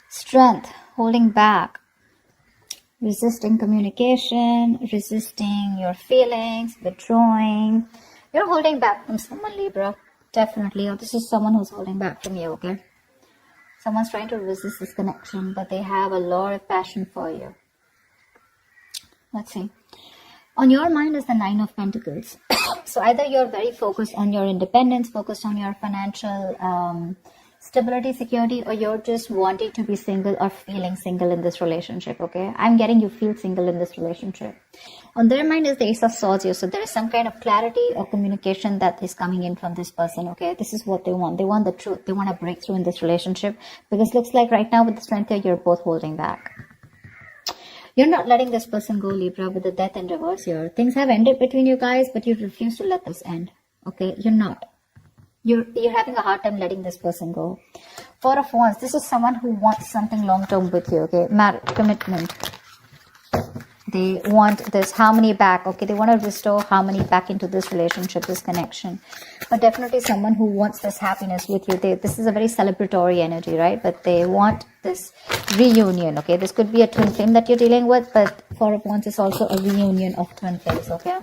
Strength, holding back, resisting communication, resisting your feelings, withdrawing. You're holding back from someone, Libra. Definitely. Or this is someone who's holding back from you, okay? Someone's trying to resist this connection, but they have a lot of passion for you. Let's see. On your mind is the Nine of Pentacles. So either you're very focused on your independence, focused on your financial stability, security, or you're just wanting to be single or feeling single in this relationship, okay? I'm getting you feel single in this relationship. On their mind is the Ace of Swords here. So there is some kind of clarity or communication that is coming in from this person, okay? This is what they want. They want the truth. They want a breakthrough in this relationship. Because looks like right now with the Strength here, you're both holding back. You're not letting this person go, Libra, with the Death in reverse here. Things have ended between you guys, but you refuse to let this end, okay? You're not. You're having a hard time letting this person go. Four of Wands. This is someone who wants something long-term with you, okay? Marriage, commitment. They want this harmony back, okay? They want to restore harmony back into this relationship, this connection. But definitely someone who wants this happiness with you. This is a very celebratory energy, right? But they want this reunion, okay? This could be a twin flame that you're dealing with, but Four of Wands is also a reunion of twin flames, okay?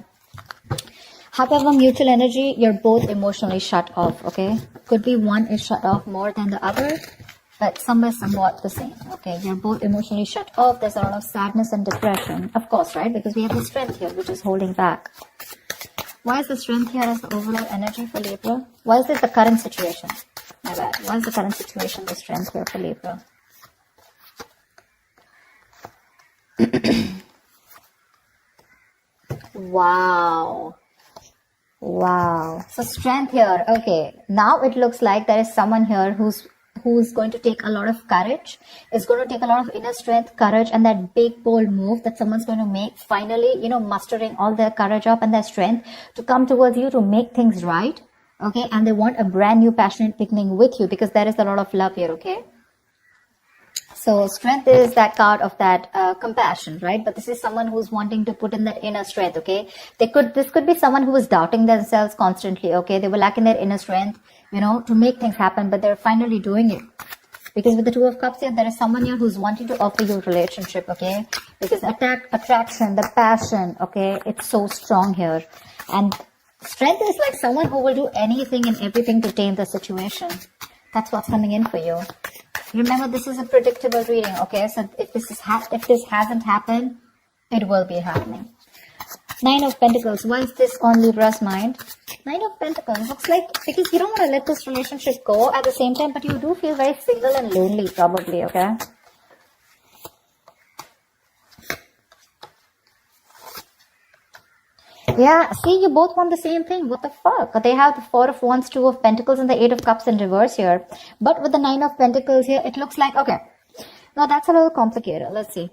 However, mutual energy, you're both emotionally shut off, okay? Could be one is shut off more than the other, but some is somewhat the same, okay? You're both emotionally shut off. There's a lot of sadness and depression, of course, right? Because we have the Strength here, which is holding back. Why is the Strength here as the overall energy for Libra? Why is this the current situation? My bad. Why is the current situation the Strength here for Libra? Wow. Wow. So Strength here. Okay. Now it looks like there is someone here who's going to take a lot of courage. Is going to take a lot of inner strength, courage, and that big bold move that someone's going to make. Finally, mustering all their courage up and their strength to come towards you to make things right. Okay. And they want a brand new passionate beginning with you because there is a lot of love here. Okay. So Strength is that card of that compassion, right? But this is someone who's wanting to put in that inner strength, okay? This could be someone who is doubting themselves constantly, okay? They were lacking their inner strength, to make things happen, but they're finally doing it. Because with the Two of Cups here, there is someone here who's wanting to offer you a relationship, okay? Because attraction, the passion, okay? It's so strong here. And Strength is like someone who will do anything and everything to tame the situation. That's what's coming in for you. Remember, this is a predictable reading, okay? So if this hasn't happened, it will be happening. Nine of Pentacles. Why is this on Libra's mind? Nine of Pentacles. Looks like because you don't want to let this relationship go at the same time, but you do feel very single and lonely probably, okay? Yeah, see, you both want the same thing. What the fuck? They have the Four of Wands, Two of Pentacles, and the Eight of Cups in reverse here. But with the Nine of Pentacles here, it looks like, okay. Now, that's a little complicated. Let's see.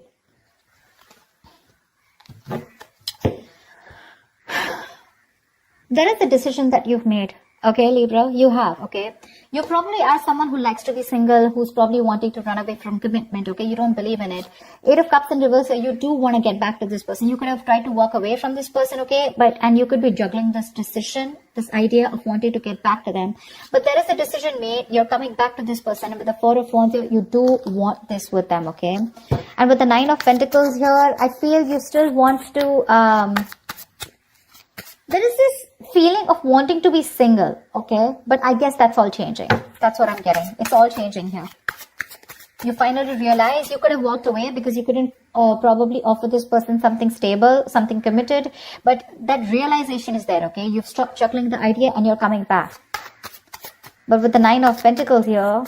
There is a decision that you've made. Okay, Libra, you have, okay? You probably are someone who likes to be single, who's probably wanting to run away from commitment, okay? You don't believe in it. Eight of Cups in reverse, you do want to get back to this person. You could have tried to walk away from this person, okay? And you could be juggling this decision, this idea of wanting to get back to them. But there is a decision made. You're coming back to this person. And with the Four of Wands, you do want this with them, okay? And with the Nine of Pentacles here, I feel you still want to... there is this feeling of wanting to be single, okay? But I guess that's all changing. That's what I'm getting. It's all changing here. You finally realize you could have walked away because you couldn't probably offer this person something stable, something committed. But that realization is there, okay? You've stopped juggling the idea and you're coming back. But with the Nine of Pentacles here,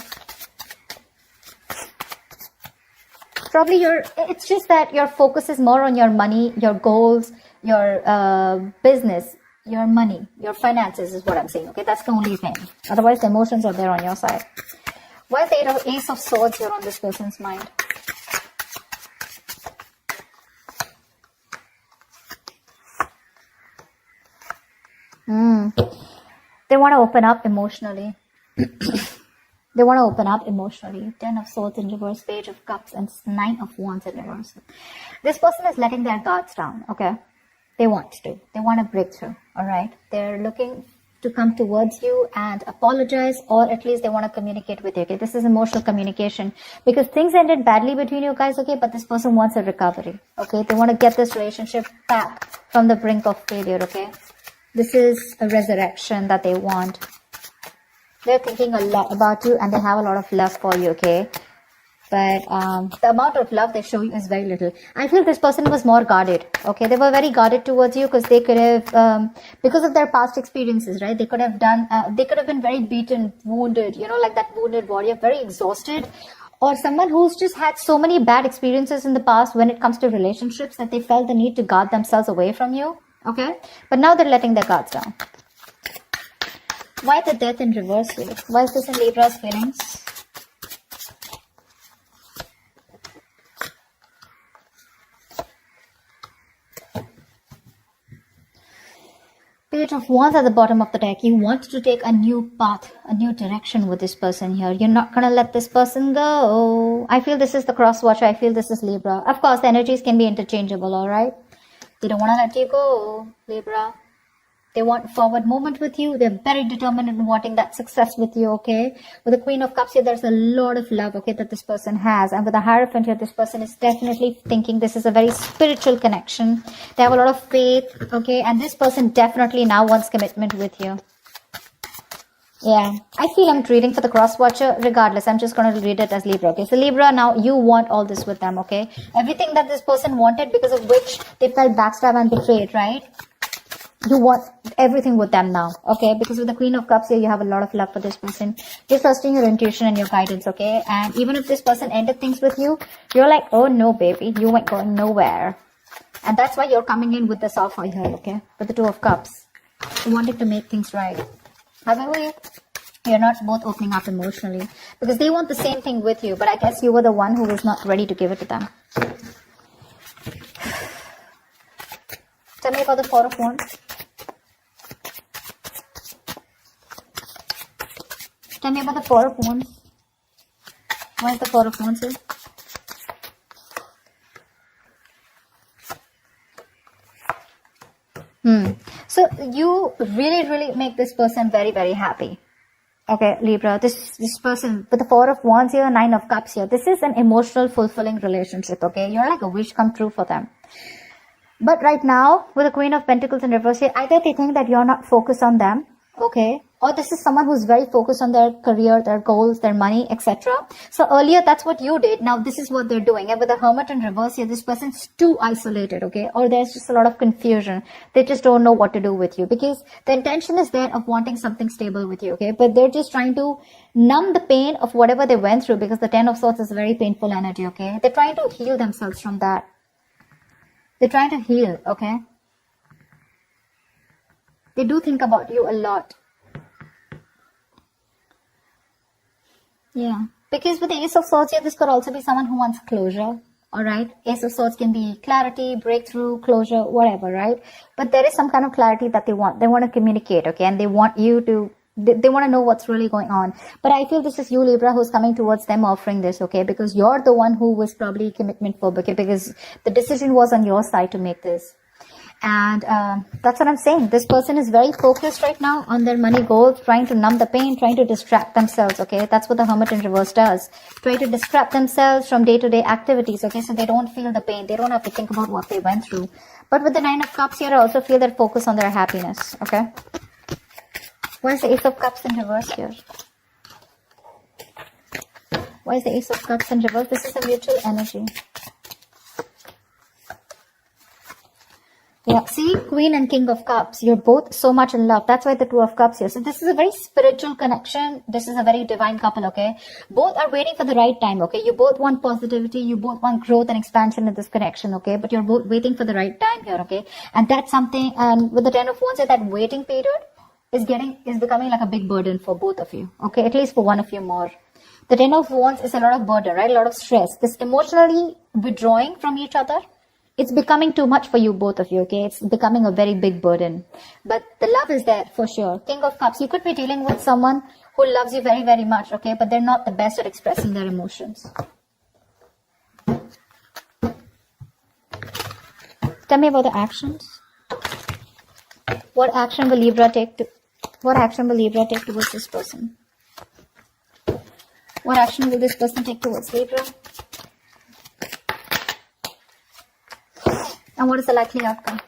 probably it's just that your focus is more on your money, your goals, your business, your money, your finances is what I'm saying, okay? That's the only thing. Otherwise, the emotions are there on your side. Why is the Ace of Swords here on this person's mind? They want to open up emotionally. They want to open up emotionally. Ten of Swords in reverse, Page of Cups, and Nine of Wands in reverse. This person is letting their guards down, okay? They want to. They want a breakthrough, all right? They're looking to come towards you and apologize, or at least they want to communicate with you. Okay, this is emotional communication, because things ended badly between you guys. Okay, but this person wants a recovery. Okay, they want to get this relationship back from the brink of failure. Okay, this is a resurrection that they want. They're thinking a lot about you and they have a lot of love for you. Okay, but the amount of love they show you is very little. I feel this person was more guarded. Okay, they were very guarded towards you, because they could have, because of their past experiences, right? They could have done, they could have been very beaten, wounded, you know, like that wounded warrior, very exhausted, or someone who's just had so many bad experiences in the past when it comes to relationships that they felt the need to guard themselves away from you. Okay, but now they're letting their guards down. Why the death in reverse here? Why is this in Libra's feelings? Page of Wands at the bottom of the deck. You want to take a new path, a new direction with this person here. You're not going to let this person go. I feel this is the cross watcher. I feel this is Libra. Of course, the energies can be interchangeable, all right? They don't want to let you go, Libra. They want forward movement with you. They're very determined in wanting that success with you, okay? With the Queen of Cups here, there's a lot of love, okay, that this person has. And with the Heartfelt here, this person is definitely thinking this is a very spiritual connection. They have a lot of faith, okay? And this person definitely now wants commitment with you. Yeah, I feel I'm reading for the cross watcher. Regardless, I'm just going to read it as Libra, okay? So Libra, now you want all this with them, okay? Everything that this person wanted, because of which they felt backstabbed and betrayed, right? You want everything with them now, okay? Because with the Queen of Cups here, you have a lot of love for this person. You're trusting your intuition and your guidance, okay? And even if this person ended things with you, you're like, oh no, baby, you ain't going nowhere. And that's why you're coming in with this offer here, okay? With the Two of Cups. You wanted to make things right. However, you're not both opening up emotionally, because they want the same thing with you, but I guess you were the one who was not ready to give it to them. Tell me about the Four of Wands. Tell me about the Four of Wands. Why is the Four of Wands here? So you really make this person very happy. Okay, Libra, this person with the Four of Wands here, Nine of Cups here, this is an emotional fulfilling relationship, okay? You're like a wish come true for them. But right now, with the Queen of Pentacles in reverse here, either they think that you're not focused on them, okay? Or this is someone who's very focused on their career, their goals, their money, etc. So earlier, that's what you did. Now, this is what they're doing. And with the Hermit in reverse here, this person's too isolated, okay? Or there's just a lot of confusion. They just don't know what to do with you. Because the intention is there of wanting something stable with you, okay? But they're just trying to numb the pain of whatever they went through, because the Ten of Swords is a very painful energy, okay? They're trying to heal themselves from that. They're trying to heal, okay? They do think about you a lot. Yeah, because with the Ace of Swords here, this could also be someone who wants closure, alright? Ace of Swords can be clarity, breakthrough, closure, whatever, right? But there is some kind of clarity that they want. They want to communicate, okay? And they want you to, they want to know what's really going on. But I feel this is you, Libra, who's coming towards them offering this, okay? Because you're the one who was probably commitment phobic, okay? Because the decision was on your side to make this. And that's what I'm saying. This person is very focused right now on their money goals, trying to numb the pain, trying to distract themselves, okay? That's what the Hermit in reverse does. Try to distract themselves from day-to-day activities, okay? So they don't feel the pain. They don't have to think about what they went through. But with the Nine of Cups here, I also feel that focus on their happiness, okay? Why is the Ace of Cups in reverse here? Why is the Ace of Cups in reverse? This is a mutual energy. Yeah, see, Queen and King of Cups, you're both so much in love. That's why the Two of Cups here. So this is a very spiritual connection. This is a very divine couple, okay? Both are waiting for the right time, okay? You both want positivity. You both want growth and expansion in this connection, okay? But you're both waiting for the right time here, okay? And that's something, and with the Ten of Wands, that waiting period is becoming like a big burden for both of you, okay? At least for one of you more. The Ten of Wands is a lot of burden, right? A lot of stress. This emotionally withdrawing from each other, it's becoming too much for you, both of you, okay? It's becoming a very big burden. But the love is there for sure. King of Cups, you could be dealing with someone who loves you very much, okay? But they're not the best at expressing their emotions. Tell me about the actions. What action will Libra take to What action will Libra take towards this person? What action will this person take towards Libra? And what is the likely outcome?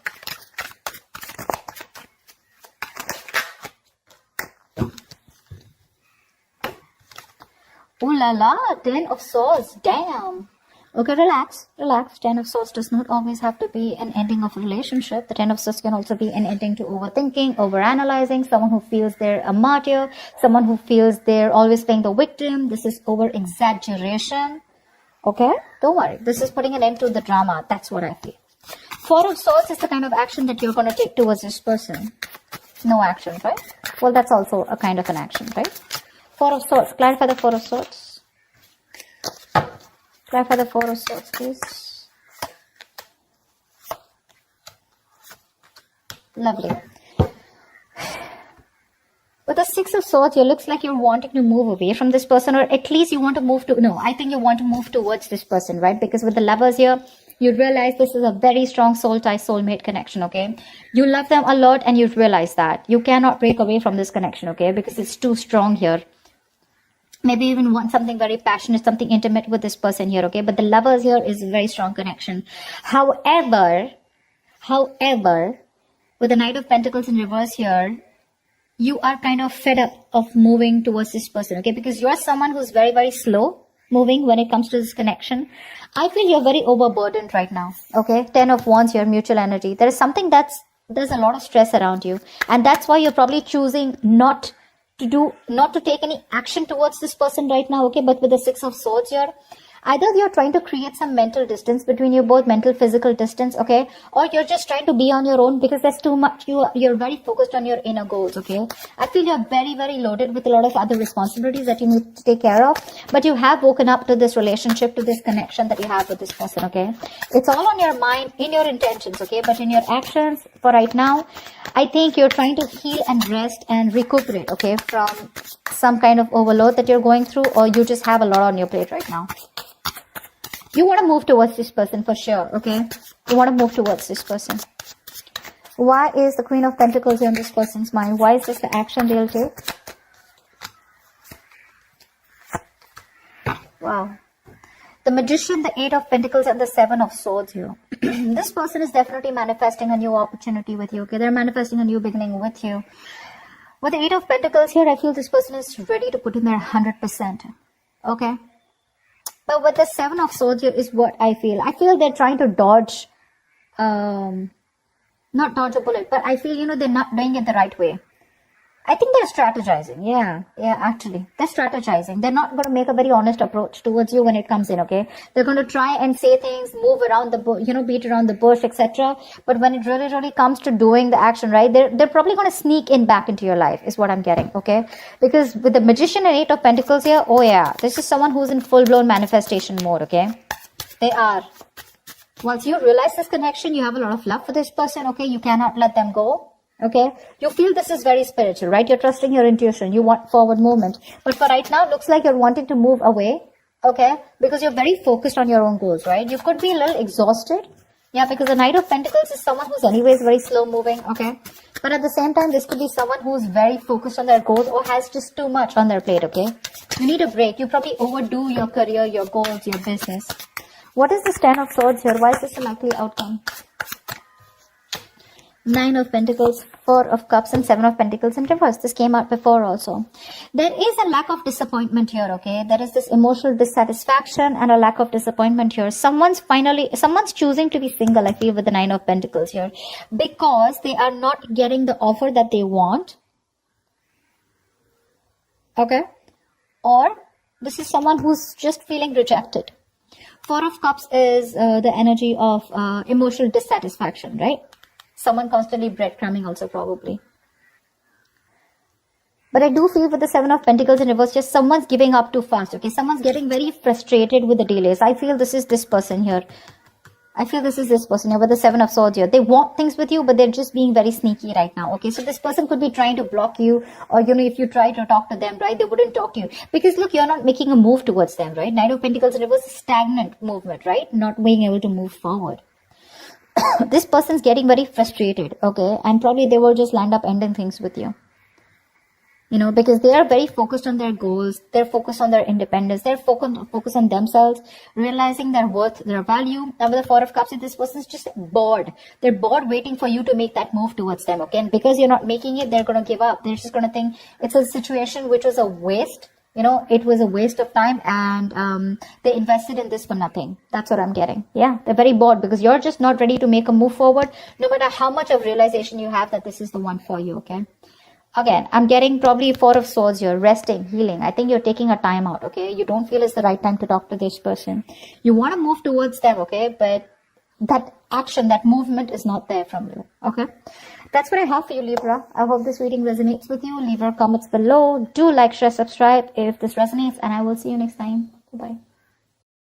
Ooh la la, 10 of swords, damn. Okay, relax, relax. 10 of swords does not always have to be an ending of a relationship. The 10 of swords can also be an ending to overthinking, overanalyzing, someone who feels they're a martyr, someone who feels they're always playing the victim. This is over-exaggeration. Okay, don't worry. This is putting an end to the drama. That's what I feel. 4 of swords is the kind of action that you're going to take towards this person. No action, right? Well, that's also a kind of an action, right? 4 of swords. Clarify the 4 of swords. Clarify the 4 of swords, please. Lovely. With the 6 of swords, it looks like you're wanting to move away from this person, or at least you want to move to, no, I think you want to move towards this person, right? Because with the lovers here, you'd realize this is a very strong soul tie, soulmate connection, okay? You love them a lot and you'd realize that. You cannot break away from this connection, okay? Because it's too strong here. Maybe even want something very passionate, something intimate with this person here, okay? But the lovers here is a very strong connection. However, with the Knight of Pentacles in reverse here, you are kind of fed up of moving towards this person, okay? Because you're someone who's very, very slow moving when it comes to this connection. I feel you're very overburdened right now, okay? 10 of Wands here, mutual energy. There is something there's a lot of stress around you. And that's why you're probably choosing not to take any action towards this person right now, okay? But with the 6 of swords here, either you're trying to create some mental distance between you both, mental, physical distance, okay? Or you're just trying to be on your own because there's too much, you're very focused on your inner goals, okay? I feel you're very, very loaded with a lot of other responsibilities that you need to take care of, but you have woken up to this relationship, to this connection that you have with this person, okay? It's all on your mind, in your intentions, okay? But in your actions, for right now, I think you're trying to heal and rest and recuperate, okay? From some kind of overload that you're going through, or you just have a lot on your plate right now. You want to move towards this person for sure, okay? You want to move towards this person. Why is the Queen of Pentacles in this person's mind? Why is this the action they'll take? Wow. The Magician, the 8 of Pentacles, and the 7 of Swords here. This person is definitely manifesting a new opportunity with you, okay? They're manifesting a new beginning with you. With the 8 of Pentacles here, I feel this person is ready to put in their 100%, okay? But with the 7 of Swords here is what I feel. I feel they're trying to dodge, not dodge a bullet, but I feel, they're not doing it the right way. I think they're strategizing. Yeah, actually. They're strategizing. They're not going to make a very honest approach towards you when it comes in, okay? They're going to try and say things, move around the bush, beat around the bush, etc. But when it really, really comes to doing the action, right, they're probably going to sneak in back into your life, is what I'm getting, okay? Because with the Magician and 8 of Pentacles here, oh yeah, this is someone who's in full-blown manifestation mode, okay? They are. Once you realize this connection, you have a lot of love for this person, okay? You cannot let them go. Okay, you feel this is very spiritual, right? You're trusting your intuition. You want forward movement. But for right now, it looks like you're wanting to move away. Okay, because you're very focused on your own goals, right? You could be a little exhausted. Yeah, because the Knight of Pentacles is someone who's anyways very slow moving. Okay, but at the same time, this could be someone who's very focused on their goals or has just too much on their plate. Okay, you need a break. You probably overdo your career, your goals, your business. What is this 10 of Swords here? Why is this a likely outcome? 9 of Pentacles, 4 of Cups, and 7 of Pentacles in reverse. This came out before also. There is a lack of disappointment here, okay? There is this emotional dissatisfaction and a lack of disappointment here. Someone's choosing to be single, I feel, with the 9 of Pentacles here. Because they are not getting the offer that they want. Okay? Or this is someone who's just feeling rejected. 4 of Cups is the energy of emotional dissatisfaction, right? Someone constantly breadcrumbing also probably. But I do feel with the 7 of Pentacles in reverse, just someone's giving up too fast, okay? Someone's getting very frustrated with the delays. I feel this is this person here. With the 7 of Swords here. They want things with you, but they're just being very sneaky right now, okay? So this person could be trying to block you, or, if you try to talk to them, right, they wouldn't talk to you. Because, look, you're not making a move towards them, right? 9 of Pentacles in reverse is stagnant movement, right? Not being able to move forward. This person's getting very frustrated, okay? And probably they will just land up ending things with you. You know, because they are very focused on their goals. They're focused on their independence. They're focused on themselves, realizing their worth, their value. And with the Four of Cups, this person's just bored. They're bored waiting for you to make that move towards them, okay? And because you're not making it, they're going to give up. They're just going to think it's a situation which was a waste. You know, it was a waste of time, and they invested in this for nothing. That's what I'm getting. Yeah, they're very bored because you're just not ready to make a move forward, no matter how much of realization you have that this is the one for you, okay? Again, I'm getting probably Four of Swords here, resting, healing. I think you're taking a time out, okay? You don't feel it's the right time to talk to this person. You want to move towards them, okay? But that action, that movement is not there from you, okay? That's what I have for you, Libra. I hope this reading resonates with you. Leave your comments below. Do like, share, subscribe if this resonates, and I will see you next time. Bye-bye.